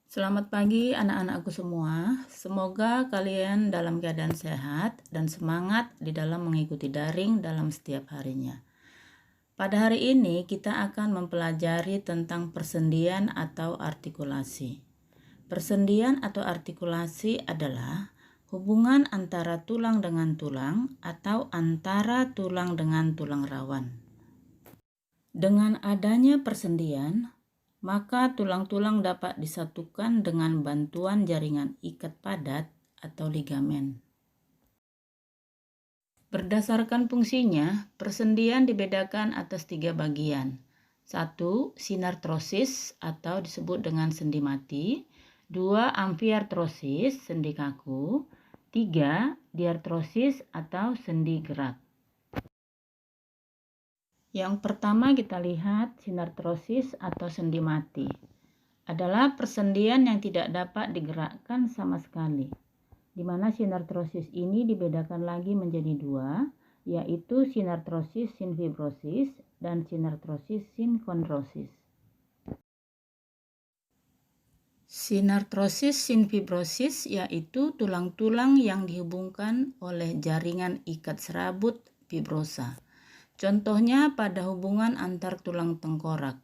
Selamat pagi anak-anakku semua. Semoga kalian dalam keadaan sehat dan semangat di dalam mengikuti daring dalam setiap harinya. Pada hari ini kita akan mempelajari tentang persendian atau artikulasi. Persendian atau artikulasi adalah hubungan antara tulang dengan tulang atau antara tulang dengan tulang rawan. Dengan adanya persendian, maka tulang-tulang dapat disatukan dengan bantuan jaringan ikat padat atau ligamen. Berdasarkan fungsinya, persendian dibedakan atas 3 bagian. 1. Sinartrosis atau disebut dengan sendi mati. 2. Amfiartrosis, sendi kaku. 3. Diartrosis atau sendi gerak. Yang pertama kita lihat sinartrosis atau sendi mati. Adalah persendian yang tidak dapat digerakkan sama sekali. Di mana sinartrosis ini dibedakan lagi menjadi dua, yaitu sinartrosis sinfibrosis dan sinartrosis sinkondrosis. Sinartrosis sinfibrosis yaitu tulang-tulang yang dihubungkan oleh jaringan ikat serabut fibrosa. Contohnya pada hubungan antar tulang tengkorak.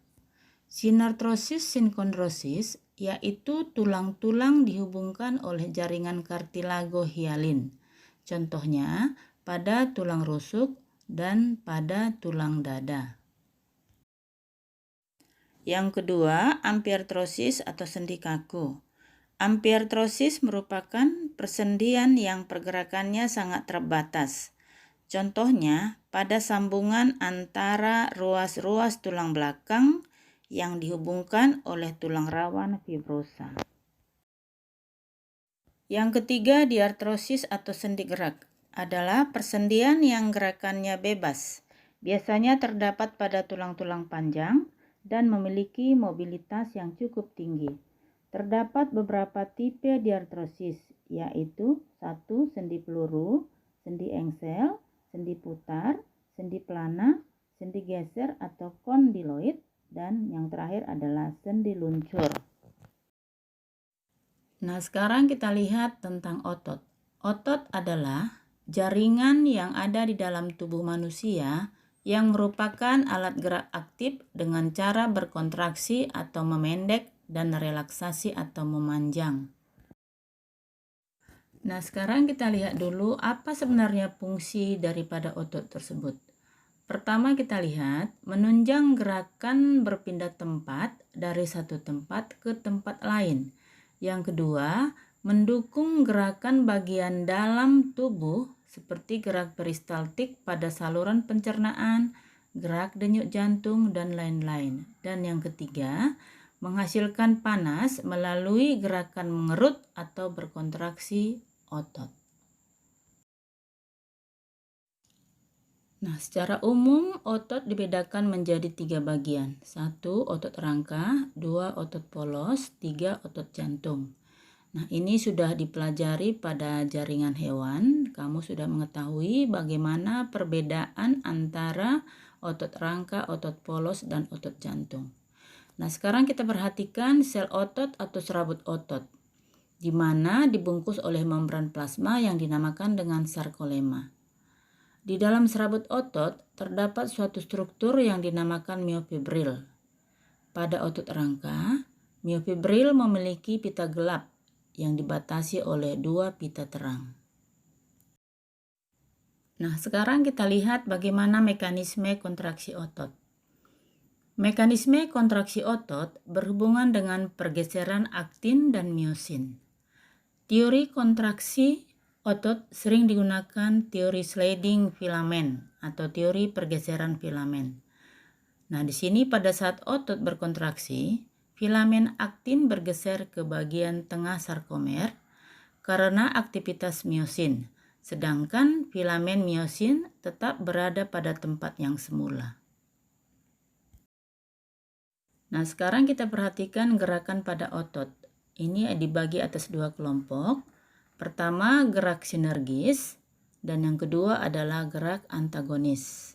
Sinartrosis sinkondrosis yaitu tulang-tulang dihubungkan oleh jaringan kartilago hialin. Contohnya pada tulang rusuk dan pada tulang dada. Yang kedua, amfiartrosis atau sendi kaku. Amfiartrosis merupakan persendian yang pergerakannya sangat terbatas. Contohnya pada sambungan antara ruas-ruas tulang belakang yang dihubungkan oleh tulang rawan fibrosa. Yang ketiga, diartrosis atau sendi gerak adalah persendian yang gerakannya bebas. Biasanya terdapat pada tulang-tulang panjang dan memiliki mobilitas yang cukup tinggi. Terdapat beberapa tipe diartrosis, yaitu 1. Sendi peluru, sendi engsel, sendi putar, sendi pelana, sendi geser atau kondiloid, dan yang terakhir adalah sendi luncur. Nah, sekarang kita lihat tentang otot. Otot adalah jaringan yang ada di dalam tubuh manusia yang merupakan alat gerak aktif dengan cara berkontraksi atau memendek dan relaksasi atau memanjang. Nah, sekarang kita lihat dulu apa sebenarnya fungsi daripada otot tersebut. Pertama kita lihat menunjang gerakan berpindah tempat dari satu tempat ke tempat lain. Yang kedua, mendukung gerakan bagian dalam tubuh seperti gerak peristaltik pada saluran pencernaan, gerak denyut jantung, dan lain-lain. Dan yang ketiga, menghasilkan panas melalui gerakan mengerut atau berkontraksi otot. Nah, secara umum otot dibedakan menjadi 3 bagian. 1. Otot rangka, 2. Otot polos, 3. Otot jantung. Nah, ini sudah dipelajari pada jaringan hewan. Kamu sudah mengetahui bagaimana perbedaan antara otot rangka, otot polos, dan otot jantung. Nah, sekarang kita perhatikan sel otot atau serabut otot, di mana dibungkus oleh membran plasma yang dinamakan dengan sarkolema. Di dalam serabut otot terdapat suatu struktur yang dinamakan miofibril. Pada otot rangka, miofibril memiliki pita gelap yang dibatasi oleh 2 pita terang. Nah, sekarang kita lihat bagaimana mekanisme kontraksi otot. Mekanisme kontraksi otot berhubungan dengan pergeseran aktin dan miosin. Teori kontraksi otot sering digunakan teori sliding filament atau teori pergeseran filamen. Nah, di sini pada saat otot berkontraksi, filamen aktin bergeser ke bagian tengah sarkomer karena aktivitas miosin, sedangkan filamen miosin tetap berada pada tempat yang semula. Nah, sekarang kita perhatikan gerakan pada otot. Ini dibagi atas 2 kelompok. Pertama, gerak sinergis, dan yang kedua adalah gerak antagonis.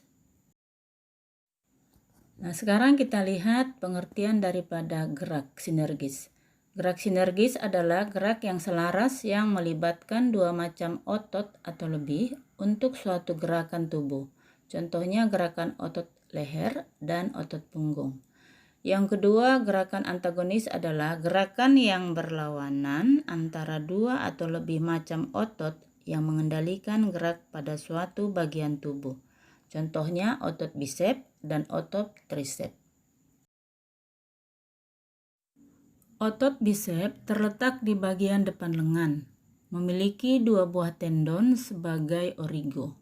Nah, sekarang kita lihat pengertian daripada gerak sinergis. Gerak sinergis adalah gerak yang selaras yang melibatkan dua macam otot atau lebih untuk suatu gerakan tubuh. Contohnya gerakan otot leher dan otot punggung. Yang kedua, gerakan antagonis adalah gerakan yang berlawanan antara dua atau lebih macam otot yang mengendalikan gerak pada suatu bagian tubuh. Contohnya otot bisep dan otot trisep. Otot bisep terletak di bagian depan lengan, memiliki dua buah tendon sebagai origo.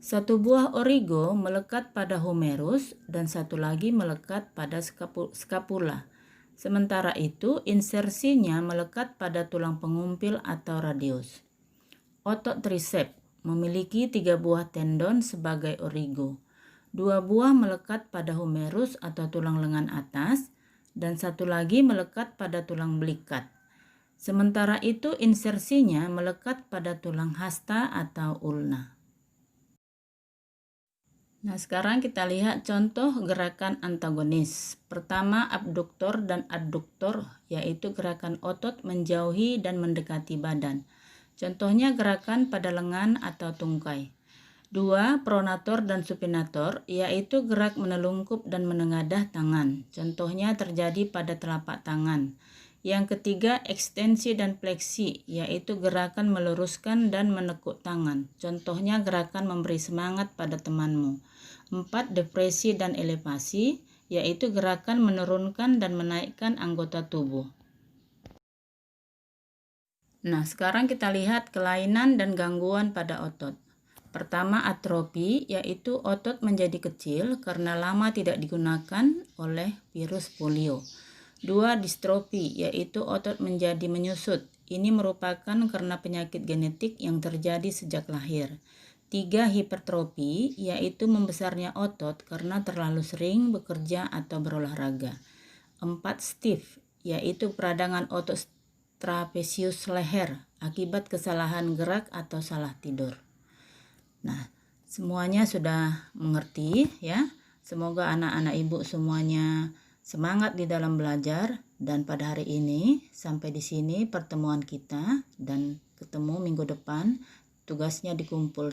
Satu buah origo melekat pada humerus dan satu lagi melekat pada skapula. Sementara itu, insersinya melekat pada tulang pengumpil atau radius. Otot trisep memiliki 3 buah tendon sebagai origo. 2 buah melekat pada humerus atau tulang lengan atas, dan satu lagi melekat pada tulang belikat. Sementara itu insersinya melekat pada tulang hasta atau ulna. Nah, sekarang kita lihat contoh gerakan antagonis. Pertama, abduktor dan adduktor, yaitu gerakan otot menjauhi dan mendekati badan. Contohnya gerakan pada lengan atau tungkai. 2. Pronator dan supinator, yaitu gerak menelungkup dan menengadah tangan. Contohnya terjadi pada telapak tangan. Yang ketiga, ekstensi dan fleksi, yaitu gerakan meluruskan dan menekuk tangan. Contohnya gerakan memberi semangat pada temanmu. 4. Depresi dan elevasi, yaitu gerakan menurunkan dan menaikkan anggota tubuh. Nah, sekarang kita lihat kelainan dan gangguan pada otot. Pertama, atrofi, yaitu otot menjadi kecil karena lama tidak digunakan oleh virus polio. 2. Distrofi, yaitu otot menjadi menyusut. Ini merupakan karena penyakit genetik yang terjadi sejak lahir. 3. Hipertrofi, yaitu membesarnya otot karena terlalu sering bekerja atau berolahraga. 4. Stiff, yaitu peradangan otot trapesius leher akibat kesalahan gerak atau salah tidur. Nah, semuanya sudah mengerti ya. Semoga anak-anak ibu semuanya semangat di dalam belajar, dan pada hari ini sampai di sini pertemuan kita, dan ketemu minggu depan. Tugasnya dikumpul